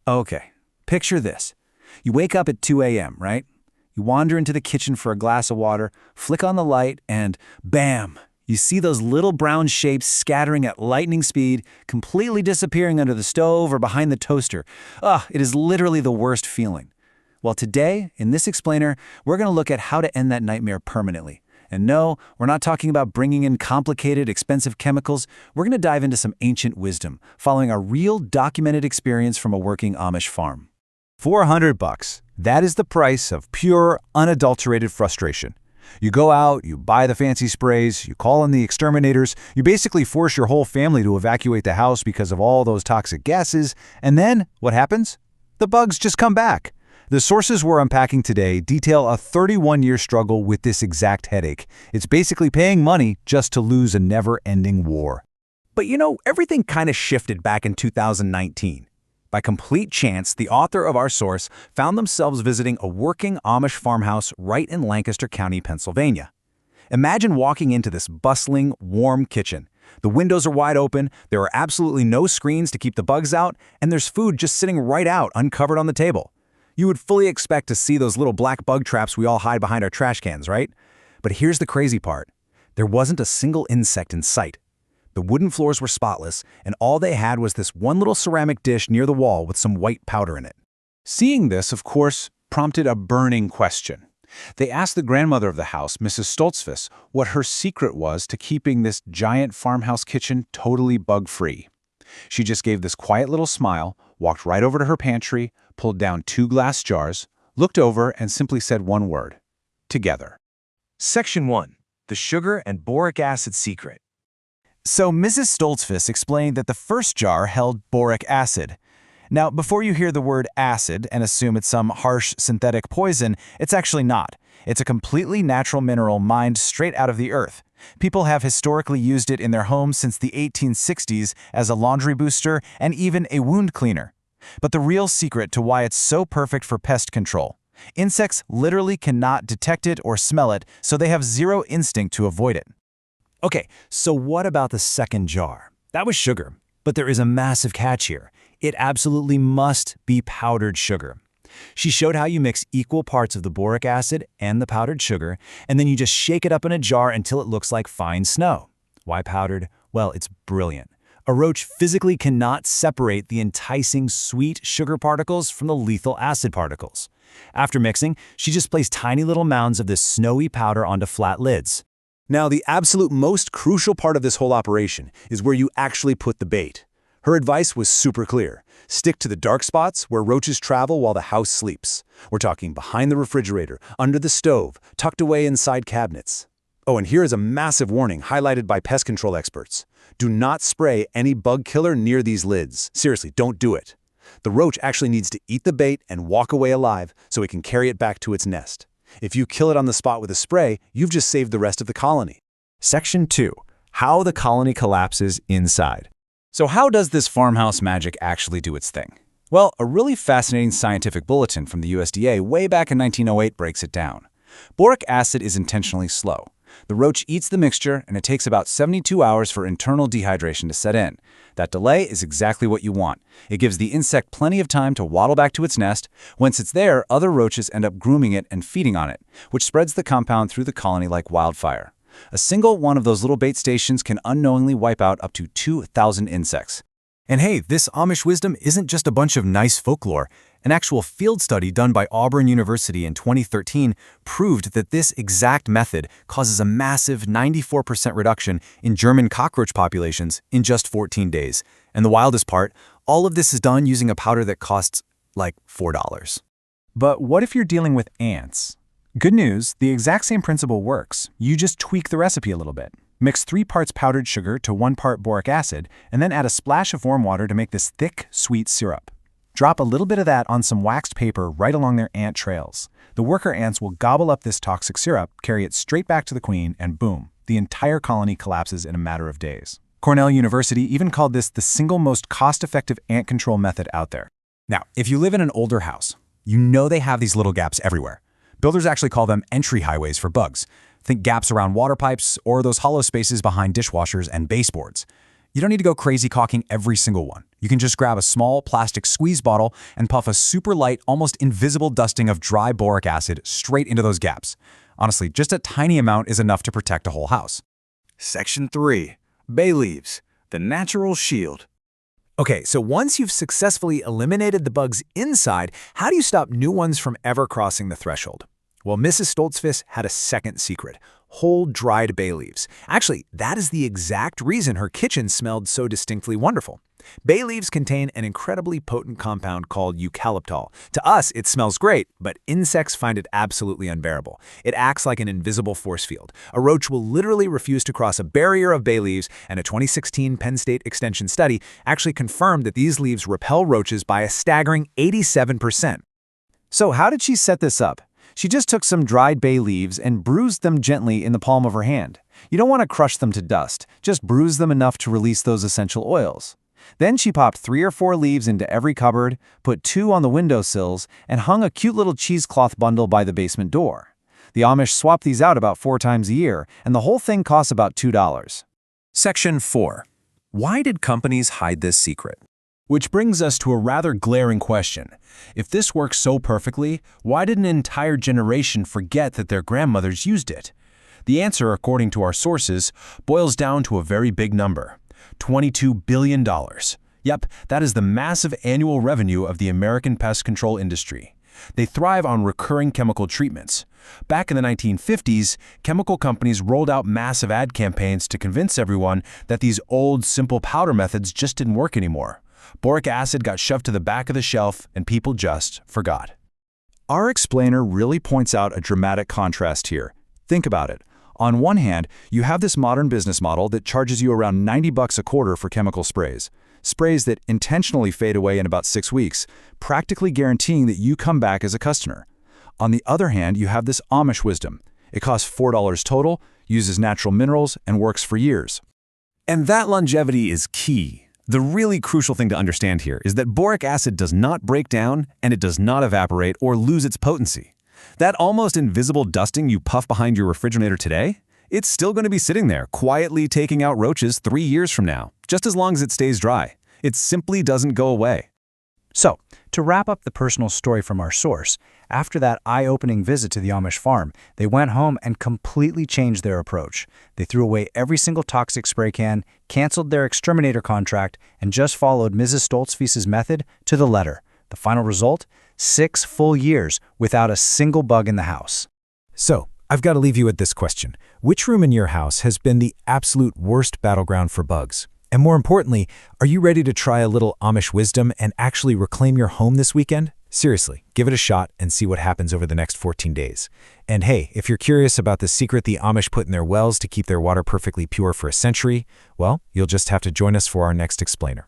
Okay, picture this. You wake up at 2 a.m., right? You wander into the kitchen for a glass of water, flick on the light, and bam! You see those little brown shapes scattering at lightning speed, completely disappearing under the stove or behind the toaster. Ugh, it is literally the worst feeling. Well, today, in this explainer, we're going to look at how to end that nightmare permanently. And no, we're not talking about bringing in complicated, expensive chemicals. We're going to dive into some ancient wisdom, following a real documented experience from a working Amish farm. $400. That is the price of pure, unadulterated frustration. You go out, you buy the fancy sprays, you call in the exterminators, you basically force your whole family to evacuate the house because of all those toxic gases, and then, what happens? The bugs just come back. The sources we're unpacking today detail a 31-year struggle with this exact headache. It's basically paying money just to lose a never-ending war. But everything kind of shifted back in 2019. By complete chance, the author of our source found themselves visiting a working Amish farmhouse right in Lancaster County, Pennsylvania. Imagine walking into this bustling, warm kitchen. The windows are wide open, there are absolutely no screens to keep the bugs out, and there's food just sitting right out, uncovered on the table. You would fully expect to see those little black bug traps we all hide behind our trash cans, right? But here's the crazy part. There wasn't a single insect in sight. The wooden floors were spotless, and all they had was this one little ceramic dish near the wall with some white powder in it. Seeing this, of course, prompted a burning question. They asked the grandmother of the house, Mrs. Stoltzfus, what her secret was to keeping this giant farmhouse kitchen totally bug-free. She just gave this quiet little smile, walked right over to her pantry, pulled down 2 glass jars, looked over, and simply said one word: together. Section 1. The Sugar and Boric Acid Secret. So Mrs. Stoltzfus explained that the first jar held boric acid. Now, before you hear the word acid and assume it's some harsh synthetic poison, it's actually not. It's a completely natural mineral mined straight out of the earth. People have historically used it in their homes since the 1860s as a laundry booster and even a wound cleaner. But the real secret to why it's so perfect for pest control: insects literally cannot detect it or smell it, so they have zero instinct to avoid it. Okay, so what about the second jar? That was sugar, but there is a massive catch here. It absolutely must be powdered sugar. She showed how you mix equal parts of the boric acid and the powdered sugar, and then you just shake it up in a jar until it looks like fine snow. Why powdered? Well, it's brilliant. A roach physically cannot separate the enticing sweet sugar particles from the lethal acid particles. After mixing, she just placed tiny little mounds of this snowy powder onto flat lids. Now, the absolute most crucial part of this whole operation is where you actually put the bait. Her advice was super clear. Stick to the dark spots where roaches travel while the house sleeps. We're talking behind the refrigerator, under the stove, tucked away inside cabinets. Oh, and here is a massive warning highlighted by pest control experts. Do not spray any bug killer near these lids. Seriously, don't do it. The roach actually needs to eat the bait and walk away alive so it can carry it back to its nest. If you kill it on the spot with a spray, you've just saved the rest of the colony. Section 2. How the colony collapses inside. So how does this farmhouse magic actually do its thing? Well, a really fascinating scientific bulletin from the USDA way back in 1908 breaks it down. Boric acid is intentionally slow. The roach eats the mixture, and it takes about 72 hours for internal dehydration to set in. That delay is exactly what you want. It gives the insect plenty of time to waddle back to its nest. Once it's there, other roaches end up grooming it and feeding on it, which spreads the compound through the colony like wildfire. A single one of those little bait stations can unknowingly wipe out up to 2,000 insects. And hey, this Amish wisdom isn't just a bunch of nice folklore. An actual field study done by Auburn University in 2013 proved that this exact method causes a massive 94% reduction in German cockroach populations in just 14 days. And the wildest part, all of this is done using a powder that costs like $4. But what if you're dealing with ants? Good news, the exact same principle works. You just tweak the recipe a little bit. Mix 3 parts powdered sugar to 1 part boric acid, and then add a splash of warm water to make this thick, sweet syrup. Drop a little bit of that on some waxed paper right along their ant trails. The worker ants will gobble up this toxic syrup, carry it straight back to the queen, and boom, the entire colony collapses in a matter of days. Cornell University even called this the single most cost-effective ant control method out there. Now, if you live in an older house, you know they have these little gaps everywhere. Builders actually call them entry highways for bugs. Think gaps around water pipes or those hollow spaces behind dishwashers and baseboards. You don't need to go crazy caulking every single one. You can just grab a small plastic squeeze bottle and puff a super light, almost invisible dusting of dry boric acid straight into those gaps. Honestly, just a tiny amount is enough to protect a whole house. Section 3. Bay leaves, the natural shield. Okay, so once you've successfully eliminated the bugs inside, how do you stop new ones from ever crossing the threshold? Well, Mrs. Stoltzfus had a second secret: whole dried bay leaves. Actually, that is the exact reason her kitchen smelled so distinctly wonderful. Bay leaves contain an incredibly potent compound called eucalyptol. To us, it smells great, but insects find it absolutely unbearable. It acts like an invisible force field. A roach will literally refuse to cross a barrier of bay leaves, and a 2016 Penn State Extension study actually confirmed that these leaves repel roaches by a staggering 87%. So how did she set this up? She just took some dried bay leaves and bruised them gently in the palm of her hand. You don't want to crush them to dust, just bruise them enough to release those essential oils. Then she popped 3 or 4 leaves into every cupboard, put 2 on the windowsills, and hung a cute little cheesecloth bundle by the basement door. The Amish swap these out about 4 times a year, and the whole thing costs about $2. Section 4. Why did companies hide this secret? Which brings us to a rather glaring question. If this works so perfectly, why did an entire generation forget that their grandmothers used it? The answer, according to our sources, boils down to a very big number: $22 billion. Yep, that is the massive annual revenue of the American pest control industry. They thrive on recurring chemical treatments. Back in the 1950s, chemical companies rolled out massive ad campaigns to convince everyone that these old, simple powder methods just didn't work anymore. Boric acid got shoved to the back of the shelf, and people just forgot. Our explainer really points out a dramatic contrast here. Think about it. On one hand, you have this modern business model that charges you around $90 a quarter for chemical sprays. Sprays that intentionally fade away in about 6 weeks, practically guaranteeing that you come back as a customer. On the other hand, you have this Amish wisdom. It costs $4 total, uses natural minerals, and works for years. And that longevity is key. The really crucial thing to understand here is that boric acid does not break down, and it does not evaporate or lose its potency. That almost invisible dusting you puff behind your refrigerator today, it's still going to be sitting there, quietly taking out roaches 3 years from now, just as long as it stays dry. It simply doesn't go away. So, to wrap up the personal story from our source, after that eye-opening visit to the Amish farm, they went home and completely changed their approach. They threw away every single toxic spray can, canceled their exterminator contract, and just followed Mrs. Stoltzfus's method to the letter. The final result? 6 full years without a single bug in the house. So, I've got to leave you with this question. Which room in your house has been the absolute worst battleground for bugs? And more importantly, are you ready to try a little Amish wisdom and actually reclaim your home this weekend? Seriously, give it a shot and see what happens over the next 14 days. And hey, if you're curious about the secret the Amish put in their wells to keep their water perfectly pure for a century, well, you'll just have to join us for our next explainer.